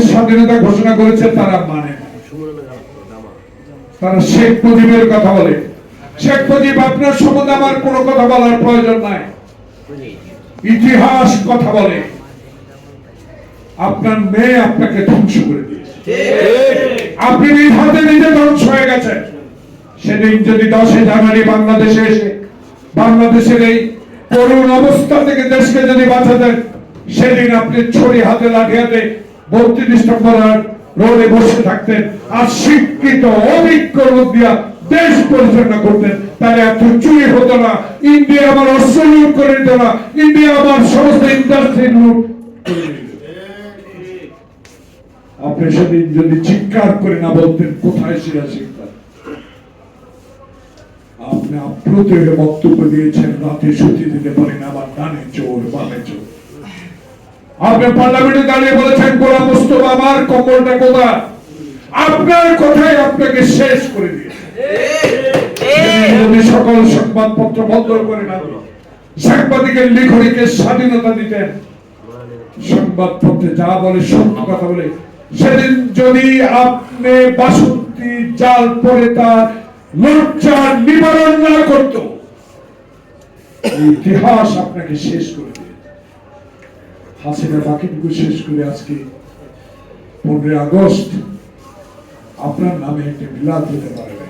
স্বাধীনতা ঘোষণা করেছে তারা মানে না। তারা শেখ মুজিবের কথা বলে। শেখ মুজিব আপনার সম্বন্ধে আমার কোনো কথা বলার প্রয়োজন নাই। ইতিহাস কথা বলে। আপনার মেয়ে আপনাকে ধ্বংস করে দিয়েছে, আপনি নিজ হাতে নিজে ধ্বংস হয়ে গেছেন। সেদিন যদি 10 জানুয়ারি বাংলাদেশে এসে বাংলাদেশের এই করুণ অবস্থা থেকে দেশকে যদি বাঁচাতেন, সেদিন আপনি ছড়ি হাতে লাঠি হাতে 32 নম্বর রোডে বসে থাকতেন আর শিক্ষিত অভিজ্ঞ লোক দিয়া দেশ পরিচালনা করতেন। তাহলে এত চুরি হতো না, ইন্ডিয়া আমার অস্ত্র লুট করে নিত না, ইন্ডিয়া আমার সমস্ত ইন্ডাস্ট্রি লুট করে নিত। আপনি সেদিন যদি চিৎকার করে না বলতেন কোথায় সেরা শিক্ষা। আপনি আপ্লুতের বক্তব্য দিয়েছেন, রাতে শুতে দিতে পারেন, আবার ডানে চোর বামে চোর। আপনি পার্লামেন্টে দাঁড়িয়ে বলেছেন গোলাম মোস্তফা আমার কম্বলটা কোথায়। আপনার কথাই আপনাকে শেষ করে দিয়েছে। যদি সকল সংবাদপত্র বন্ধ করে না সাংবাদিকের লেখনীকে স্বাধীনতা দিতেন, সংবাদপত্রে যা বলে সত্য কথা বলে, সেদিন যদি আপনি বাসন্তী জাল পরে তার লজ্জার নিবারণ না করত, ইতিহাস আপনাকে শেষ করে দিয়েছে। হাসিনা বাকিটুকু শেষ করে আজকে 15 আগস্ট আপনার নামে একটি মিলাদ হতে পারবে।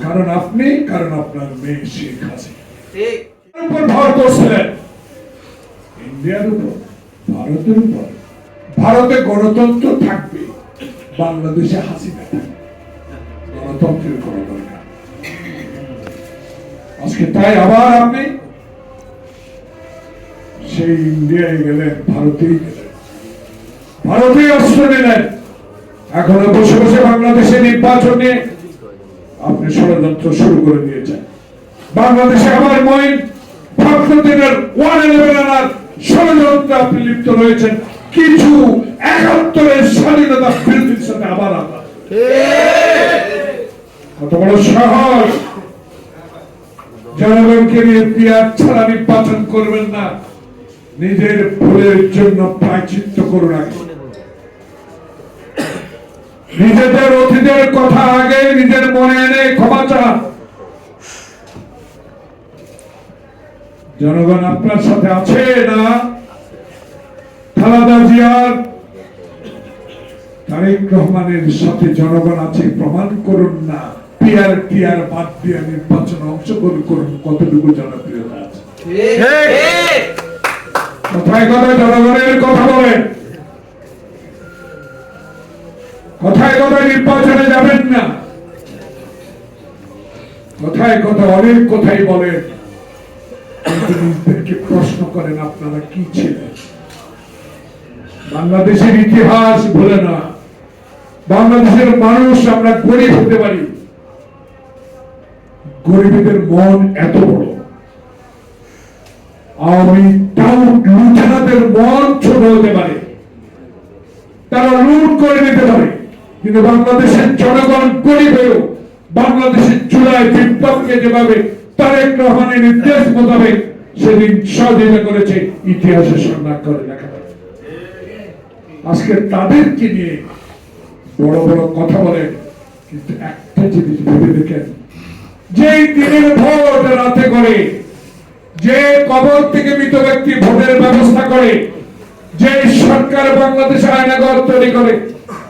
কারণ আপনি, কারণ আপনার মেয়ে শেখ হাসিনা উপর ভর করছিলেন, ইন্ডিয়ার উপর, ভারতের উপর। ভারতে গণতন্ত্র থাকবে, বাংলাদেশে হাসিনা থাকবে, গণতন্ত্রের কোনো দরকার। আজকে তাই আবার আপনি সেই ইন্ডিয়ায় গেলেন, ভারতেই গেলেন, ভারতেই অস্ত্র নিলেন। এখনো বসে বসে বাংলাদেশে নির্বাচন নিয়ে আপনি ষড়যন্ত্র শুরু করে দিয়েছেন। বাংলাদেশে আবার মঈন ফখরুদ্দিনের 111 আনার ষড়যন্ত্রে আপনি লিপ্ত রয়েছেন। কিছু 71-এর স্বাধীনতা বিরোধীর সাথে আবার আপনার কত বড় সাহস! জনগণকে নিয়ে পিয়ার ছাড়া নির্বাচন করবেন না। নিজের ভুলের জন্য প্রায়শ্চিত্ত করুন। আগে নিজেদের অতীতের কথা আগে নিজের মনে এনে ক্ষমা চান। জনগণ আপনার সাথে আছে না? খালেদা জিয়ার, তারেক রহমানের সাথে জনগণ আছে, প্রমাণ করুন না। পিয়ার টিয়ার বাদ দিয়ে নির্বাচনে অংশগ্রহণ করুন। কতটুকু জনপ্রিয়তা আছে? কথায় কথায় জনগণের কথা বলেন, কথায় কথায় নির্বাচনে যাবেন না, কথায় কথায় অনেক কথাই বলেন। নিজেদেরকে প্রশ্ন করেন আপনারা কি ছিলেন। বাংলাদেশের ইতিহাস ভুলে না। বাংলাদেশের মানুষ আমরা গরিব হতে পারি, গরিবদের মন এত বড়। আওয়ামী লুটেরাদের মন ছোট হতে পারে, তারা লুট করে নিতে পারে, কিন্তু বাংলাদেশের জনগণ গরিব হয়েও বাংলাদেশের জুলাই বিপ্লবকে যেভাবে তারেক রহমানের নির্দেশ মোতাবেক সেদিন সহযোগিতা করেছে, ইতিহাসে সংগ্রাম করে লেখা। আজকে তাদেরকে নিয়ে বড় বড় কথা বলেন, কিন্তু একটা জিনিস ভেবে দেখেন, যে দিনের ভোট রাতে করে, যে কবর থেকে মৃত ব্যক্তি ভোটের ব্যবস্থা করে, যে সরকার বাংলাদেশে আয়নাঘর তৈরি করে,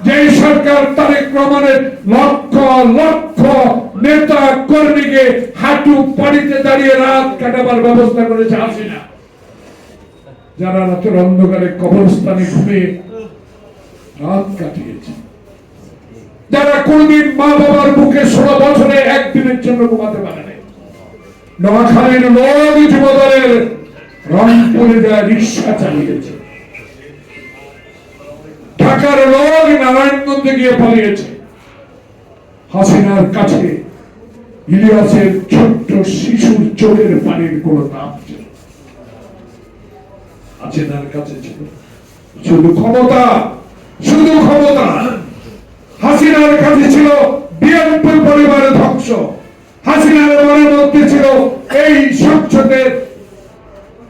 যে সরকার তারেক রহমানের লক্ষ লক্ষ নেতা কর্মীকে হাঁটু পানিতে দাঁড়িয়ে রাত কাটাবার ব্যবস্থা করেছে হাসিনা, যারা রাতের অন্ধকারে কবরস্থানে ঘুমিয়ে রাত কাটিয়েছে, যারা কোনদিন মা বাবার বুকে 16 বছরে একদিনের জন্য ঘুমাতে পারে নাই। নোয়াখালীর লোক যুবদলের রংপুরে যারা রিক্সা চালিয়েছে, ঢাকার লোক নারায়ণগঞ্জে গিয়ে পালিয়েছে। হাসিনার কাছে ইলিয়াসের ছোট্ট শিশুর চোখের পানির কোন দাম ছিল? হাসিনার কাছে ছিল শুধু ক্ষমতা, শুধু ক্ষমতা। হাসিনার কাছে ছিল বিএনপি পরিবারের ধ্বংস। হাসিনার মনের মধ্যে ছিল এই সংসদের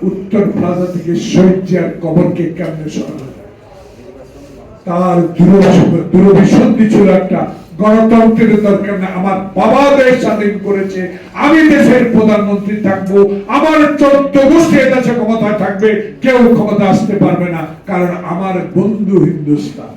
উত্তর প্লাজা থেকে শহীদ জিয়ার কবরকে কেমনে সরানো যায়। তার দূরভিসন্ধি ছিল একটা, গণতন্ত্রের দরকার না, আমার বাবা দেশ স্বাধীন করেছে, আমি দেশের প্রধানমন্ত্রী থাকবো, আমার 14 গোষ্ঠী দেশে ক্ষমতায় থাকবে, কেউ ক্ষমতা আসতে পারবে না, কারণ আমার বন্ধু হিন্দুস্তান।